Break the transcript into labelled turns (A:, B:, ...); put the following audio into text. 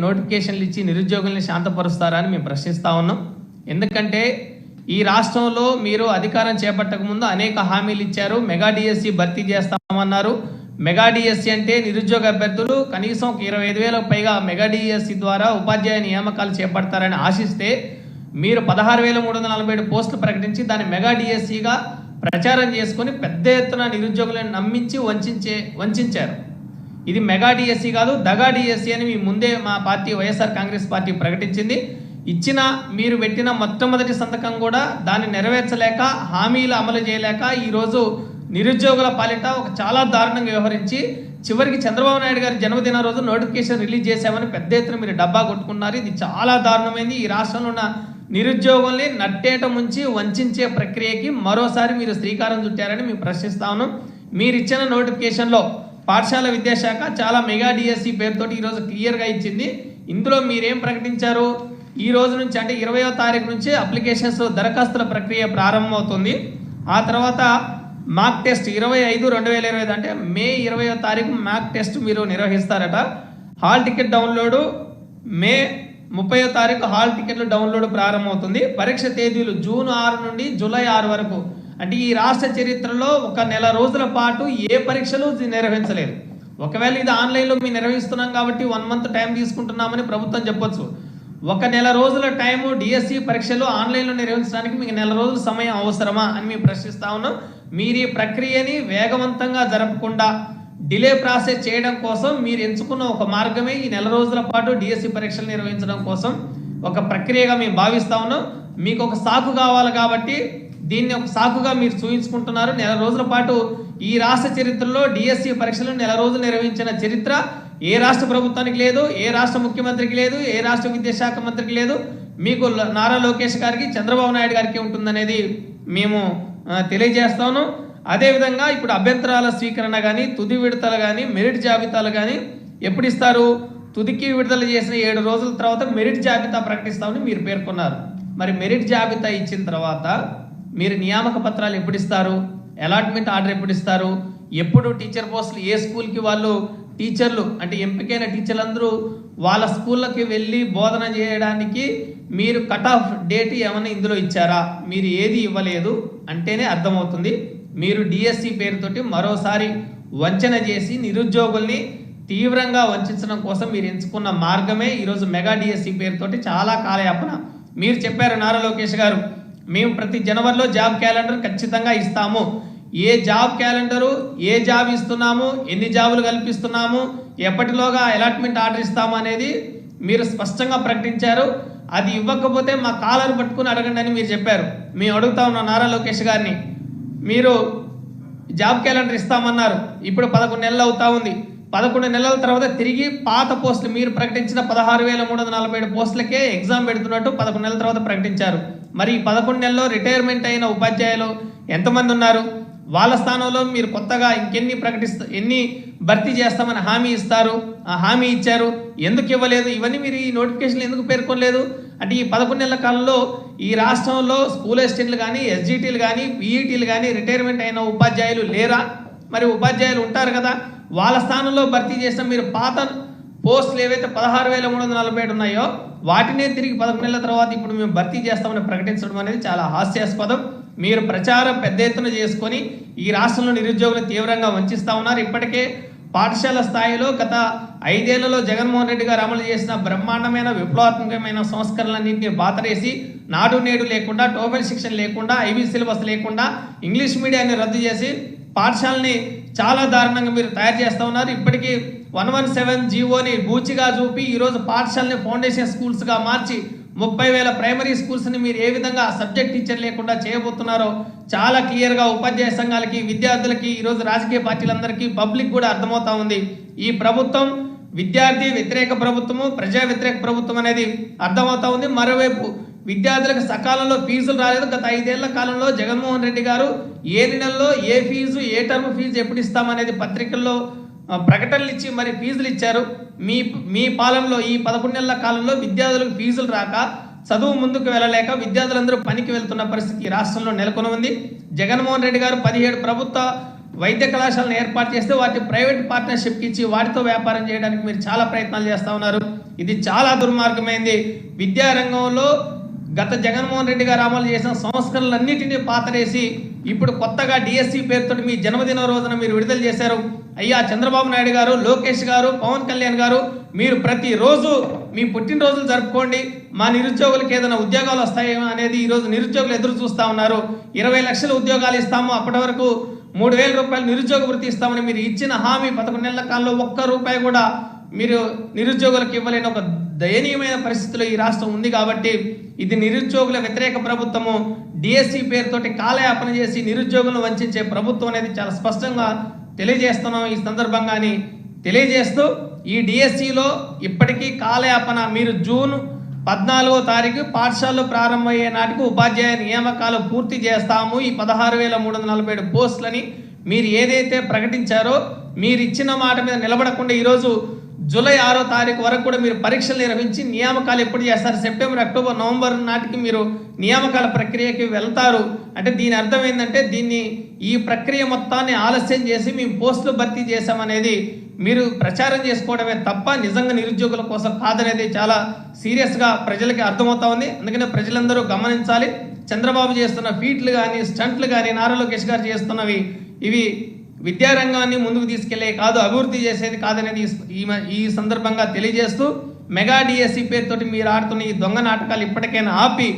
A: నోటిఫికేషన్లు ఇచ్చి నిరుద్యోగుల్ని శాంతపరుస్తారని మేము ప్రశ్నిస్తా ఉన్నాం. ఎందుకంటే ఈ రాష్ట్రంలో మీరు అధికారం చేపట్టక ముందు అనేక హామీలు ఇచ్చారు. మెగా డిఎస్సి భర్తీ చేస్తామన్నారు. మెగా డిఎస్సి అంటే నిరుద్యోగ అభ్యర్థులు కనీసం 25,000కు పైగా మెగా డిఎస్సి ద్వారా ఉపాధ్యాయ నియామకాలు చేపడతారని ఆశిస్తే మీరు 16,347 పోస్టులు ప్రకటించి దాన్ని మెగా డిఎస్సిగా ప్రచారం చేసుకొని పెద్ద ఎత్తున నిరుద్యోగులను నమ్మించి వంచారు. ఇది మెగా డిఎస్సి కాదు, దగా డిఎస్సి అని మీ ముందే మా పార్టీ వైఎస్ఆర్ కాంగ్రెస్ పార్టీ ప్రకటించింది. ఇచ్చిన మీరు పెట్టిన మొట్టమొదటి సంతకం కూడా దాన్ని నెరవేర్చలేక, హామీలు అమలు చేయలేక ఈరోజు నిరుద్యోగుల పాలిట ఒక చాలా దారుణంగా వ్యవహరించి చివరికి చంద్రబాబు నాయుడు గారి జన్మదిన రోజు నోటిఫికేషన్ రిలీజ్ చేశామని పెద్ద ఎత్తున మీరు డబ్బా కొట్టుకున్నారు. ఇది చాలా దారుణమైంది. ఈ రాష్ట్రంలో ఉన్న నిరుద్యోగుల్ని నట్టేట ముంచి వంచే ప్రక్రియకి మరోసారి మీరు శ్రీకారం చుట్టారని మేము ప్రశ్నిస్తా ఉన్నాం. మీరు ఇచ్చిన నోటిఫికేషన్లో పాఠశాల విద్యాశాఖ చాలా మెగా డిఎస్సి పేరుతోటి ఈరోజు క్లియర్గా ఇచ్చింది. ఇందులో మీరేం ప్రకటించారు? ఈ రోజు నుంచి అంటే 20వ తారీఖు నుంచి అప్లికేషన్స్ దరఖాస్తుల ప్రక్రియ ప్రారంభమవుతుంది. ఆ తర్వాత మాక్ టెస్ట్ 25/2025 అంటే మే 20వ తారీఖు మాక్ టెస్ట్ మీరు నిర్వహిస్తారట. హాల్ టికెట్ డౌన్లోడ్ మే 30వ తారీఖు హాల్ టికెట్లు డౌన్లోడ్ ప్రారంభమవుతుంది. పరీక్ష తేదీలు జూన్ 6 నుండి జూలై 6 వరకు. అంటే ఈ రాష్ట్ర చరిత్రలో ఒక నెల రోజుల పాటు ఏ పరీక్షలు నిర్వహించలేదు. ఒకవేళ ఇది ఆన్లైన్లో మేము నిర్వహిస్తున్నాం కాబట్టి 1 మంత్ టైం తీసుకుంటున్నామని ప్రభుత్వం చెప్పొచ్చు. ఒక నెల రోజుల టైము డిఎస్సి పరీక్షలు ఆన్లైన్లో నిర్వహించడానికి మీకు నెల రోజుల సమయం అవసరమా అని మేము ప్రశ్నిస్తా ఉన్నాం. మీరు ఈ ప్రక్రియని వేగవంతంగా జరపకుండా డిలే ప్రాసెస్ చేయడం కోసం మీరు ఎంచుకున్న ఒక మార్గమే ఈ నెల రోజుల పాటు డిఎస్సి పరీక్షలు నిర్వహించడం కోసం ఒక ప్రక్రియగా మేము భావిస్తా ఉన్నాం. మీకు ఒక సాకు కావాలి కాబట్టి దీన్ని ఒక సాకుగా మీరు చూపించుకుంటున్నారు. నెల రోజుల పాటు ఈ రాష్ట్ర చరిత్రలో డిఎస్సి పరీక్షలు నెల రోజులు నిర్వహించిన చరిత్ర ఏ రాష్ట్ర ప్రభుత్వానికి లేదు, ఏ రాష్ట్ర ముఖ్యమంత్రికి లేదు, ఏ రాష్ట్ర విద్యాశాఖ మంత్రికి లేదు. మీకు నారా లోకేష్ గారికి, చంద్రబాబు నాయుడు గారికి ఉంటుందనేది మేము తెలియజేస్తాను. అదేవిధంగా ఇప్పుడు అభ్యంతరాల స్వీకరణ కానీ, తుది విడతలు కానీ, మెరిట్ జాబితాలు కానీ ఎప్పుడు ఇస్తారు? తుదికి విడుదల చేసిన 7 రోజుల తర్వాత మెరిట్ జాబితా ప్రకటిస్తామని మీరు పేర్కొన్నారు. మరి మెరిట్ జాబితా ఇచ్చిన తర్వాత మీరు నియామక పత్రాలు ఎప్పుడు ఇస్తారు? అలాట్మెంట్ ఆర్డర్ ఎప్పుడు ఇస్తారు? ఎప్పుడు టీచర్ పోస్టులు ఏ స్కూల్కి వాళ్ళు టీచర్లు అంటే ఎంపికైన టీచర్లందరూ వాళ్ళ స్కూళ్ళకి వెళ్ళి బోధన చేయడానికి మీరు కట్ ఆఫ్ డేట్ ఏమైనా ఇందులో ఇచ్చారా? మీరు ఏది ఇవ్వలేదు అంటేనే అర్థమవుతుంది. మీరు డిఎస్సి పేరుతోటి మరోసారి వంచన చేసి నిరుద్యోగుల్ని తీవ్రంగా వంచడం కోసం మీరు ఎంచుకున్న మార్గమే ఈరోజు మెగా డిఎస్సి పేరుతోటి చాలా కాలయాపన. మీరు చెప్పారు నారా లోకేష్ గారు, మేము ప్రతి జనవరిలో జాబ్ క్యాలెండర్ ఖచ్చితంగా ఇస్తాము. ఏ జాబ్ క్యాలెండరు, ఏ జాబ్ ఇస్తున్నాము, ఎన్ని జాబులు కల్పిస్తున్నాము, ఎప్పటిలోగా అలాట్మెంట్ ఆర్డర్ ఇస్తాము అనేది మీరు స్పష్టంగా ప్రకటించారు. అది ఇవ్వకపోతే మా కాలర్ పట్టుకుని అడగండి అని మీరు చెప్పారు. మేము అడుగుతా ఉన్నాం నారా లోకేష్ గారిని, మీరు జాబ్ క్యాలెండర్ ఇస్తామన్నారు, ఇప్పుడు 11 నెలలు అవుతా ఉంది. 11 నెలల తర్వాత తిరిగి పాత పోస్టులు మీరు ప్రకటించిన 16,347 పోస్టులకే ఎగ్జామ్ పెడుతున్నట్టు 11 నెలల తర్వాత ప్రకటించారు. మరి 11 నెలల్లో రిటైర్మెంట్ అయిన ఉపాధ్యాయులు ఎంతమంది ఉన్నారు? వాళ్ళ స్థానంలో మీరు కొత్తగా ఎన్ని భర్తీ చేస్తామని హామీ ఇస్తారు? ఆ హామీ ఇచ్చారు, ఎందుకు ఇవ్వలేదు? ఇవన్నీ మీరు ఈ నోటిఫికేషన్లు ఎందుకు పేర్కొనలేదు? అంటే ఈ 11 నెలల కాలంలో ఈ రాష్ట్రంలో స్కూల్ అసిస్టెంట్లు కానీ, ఎస్జిటీలు కానీ, పీఈటీలు కానీ రిటైర్మెంట్ అయిన ఉపాధ్యాయులు లేరా? మరి ఉపాధ్యాయులు ఉంటారు కదా, వాళ్ళ స్థానంలో భర్తీ చేసిన మీరు పాత పోస్టులు ఏవైతే 16,347 ఉన్నాయో వాటినే తిరిగి 11 నెలల తర్వాత ఇప్పుడు మేము భర్తీ చేస్తామని ప్రకటించడం అనేది చాలా హాస్యాస్పదం. మీరు ప్రచారం పెద్ద ఎత్తున చేసుకొని ఈ రాష్ట్రంలో నిరుద్యోగులను తీవ్రంగా వంచిస్తూ ఉన్నారు. ఇప్పటికే పాఠశాల స్థాయిలో గత 5 ఏళ్లలో జగన్మోహన్ రెడ్డి గారు అమలు చేసిన బ్రహ్మాండమైన విప్లవాత్మకమైన సంస్కరణలన్నింటినీ బాతరేసి నాడు నేడు లేకుండా, టోఫెల్ శిక్షణ లేకుండా, ఐబీ సిలబస్ లేకుండా ఇంగ్లీష్ మీడియాన్ని రద్దు చేసి పాఠశాలని చాలా దారుణంగా మీరు తయారు చేస్తూ ఉన్నారు. ఇప్పటికీ 117 జీవోని బూచిగా చూపి ఈరోజు పాఠశాలని ఫౌండేషన్ స్కూల్స్గా మార్చి 30,000 ప్రైమరీ స్కూల్స్ని మీరు ఏ విధంగా సబ్జెక్ట్ టీచర్ లేకుండా చేయబోతున్నారో చాలా క్లియర్గా ఉపాధ్యాయ సంఘాలకి, విద్యార్థులకి, ఈరోజు రాజకీయ పార్టీలందరికీ, పబ్లిక్ కూడా అర్థమవుతా ఉంది. ఈ ప్రభుత్వం విద్యార్థి వ్యతిరేక ప్రభుత్వము, ప్రజా వ్యతిరేక ప్రభుత్వం అనేది అర్థమవుతా ఉంది. మరోవైపు విద్యార్థులకు సకాలంలో ఫీజులు రాలేదు. గత 5 ఏళ్ల కాలంలో జగన్మోహన్ రెడ్డి గారు ఏ నెలల్లో ఏ ఫీజు, ఏ టర్మ్ ఫీజు ఎప్పుడు ఇస్తామనేది పత్రికల్లో ప్రకటనలు ఇచ్చి మరి ఫీజులు ఇచ్చారు. మీ పాలనలో ఈ 11 నెలల కాలంలో విద్యార్థులకు ఫీజులు రాక, చదువు ముందుకు వెళ్ళలేక విద్యార్థులందరూ పనికి వెళ్తున్న పరిస్థితి రాష్ట్రంలో నెలకొని ఉంది. జగన్మోహన్ రెడ్డి గారు 17 ప్రభుత్వ వైద్య కళాశాలను ఏర్పాటు చేస్తే వాటి ప్రైవేట్ పార్ట్నర్షిప్కి ఇచ్చి వాటితో వ్యాపారం చేయడానికి మీరు చాలా ప్రయత్నాలు చేస్తూ ఉన్నారు. ఇది చాలా దుర్మార్గమైంది. విద్యారంగంలో గత జగన్మోహన్ రెడ్డి గారు అమలు చేసిన సంస్కరణలన్నిటినీ పాతరేసి ఇప్పుడు కొత్తగా డిఎస్సి పేరుతో మీ జన్మదిన రోజున మీరు విడుదల చేశారు. అయ్యా చంద్రబాబు నాయుడు గారు, లోకేష్ గారు, పవన్ కళ్యాణ్ గారు, మీరు ప్రతిరోజు మీ పుట్టినరోజులు జరుపుకోండి, మా నిరుద్యోగులకు ఏదైనా ఉద్యోగాలు వస్తాయేమో అనేది ఈరోజు నిరుద్యోగులు ఎదురు చూస్తూ ఉన్నారు. 20 లక్షల ఉద్యోగాలు ఇస్తాము, అప్పటి వరకు 3,000 రూపాయలు నిరుద్యోగ వృత్తి ఇస్తామని మీరు ఇచ్చిన హామీ 11 నెలల కాలంలో ఒక్క రూపాయి కూడా మీరు నిరుద్యోగులకు ఇవ్వలేని ఒక దయనీయమైన పరిస్థితిలో ఈ రాష్ట్రం ఉంది. కాబట్టి ఇది నిరుద్యోగుల వ్యతిరేక ప్రభుత్వము. డిఎస్సి పేరుతోటి కాలయాపన చేసి నిరుద్యోగులను వంచే ప్రభుత్వం అనేది చాలా స్పష్టంగా తెలియజేస్తున్నాం ఈ సందర్భంగాని తెలియజేస్తూ, ఈ డిఎస్సిలో ఇప్పటికీ కాలయాపన. మీరు జూన్ 14వ తారీఖు పాఠశాలలు ప్రారంభమయ్యే నాటికి ఉపాధ్యాయ నియామకాలు పూర్తి చేస్తాము, ఈ 16,347 పోస్టులని మీరు ఏదైతే ప్రకటించారో మీరు ఇచ్చిన మాట మీద నిలబడకుండా ఈరోజు జూలై 6వ తారీఖు వరకు కూడా మీరు పరీక్షలు నిర్వహించి నియామకాలు ఎప్పుడు చేస్తారు? సెప్టెంబర్, అక్టోబర్, నవంబర్ నాటికి మీరు నియామకాల ప్రక్రియకి వెళ్తారు. అంటే దీని అర్థం ఏంటంటే ఈ ప్రక్రియ మొత్తాన్ని ఆలస్యం చేసి మేము పోస్టులు భర్తీ చేశామనేది మీరు ప్రచారం చేసుకోవడమే తప్ప నిజంగా నిరుద్యోగుల కోసం కాదనేది చాలా సీరియస్గా ప్రజలకి అర్థమవుతా ఉంది. అందుకనే ప్రజలందరూ గమనించాలి. చంద్రబాబు చేస్తున్న ఫీట్లు కానీ, స్టంట్లు కానీ, నారా లోకేష్ గారు చేస్తున్నవి ఇవి విద్యారంగాన్ని ముందుకు తీసుకెళ్లే కాదు, అభివృద్ధి చేసేది కాదనేది ఈ సందర్భంగా తెలియజేస్తూ, మెగా డిఎస్సి పేరుతోటి మీరు ఆడుతున్న ఈ దొంగ నాటకాలు ఇప్పటికైనా ఆపి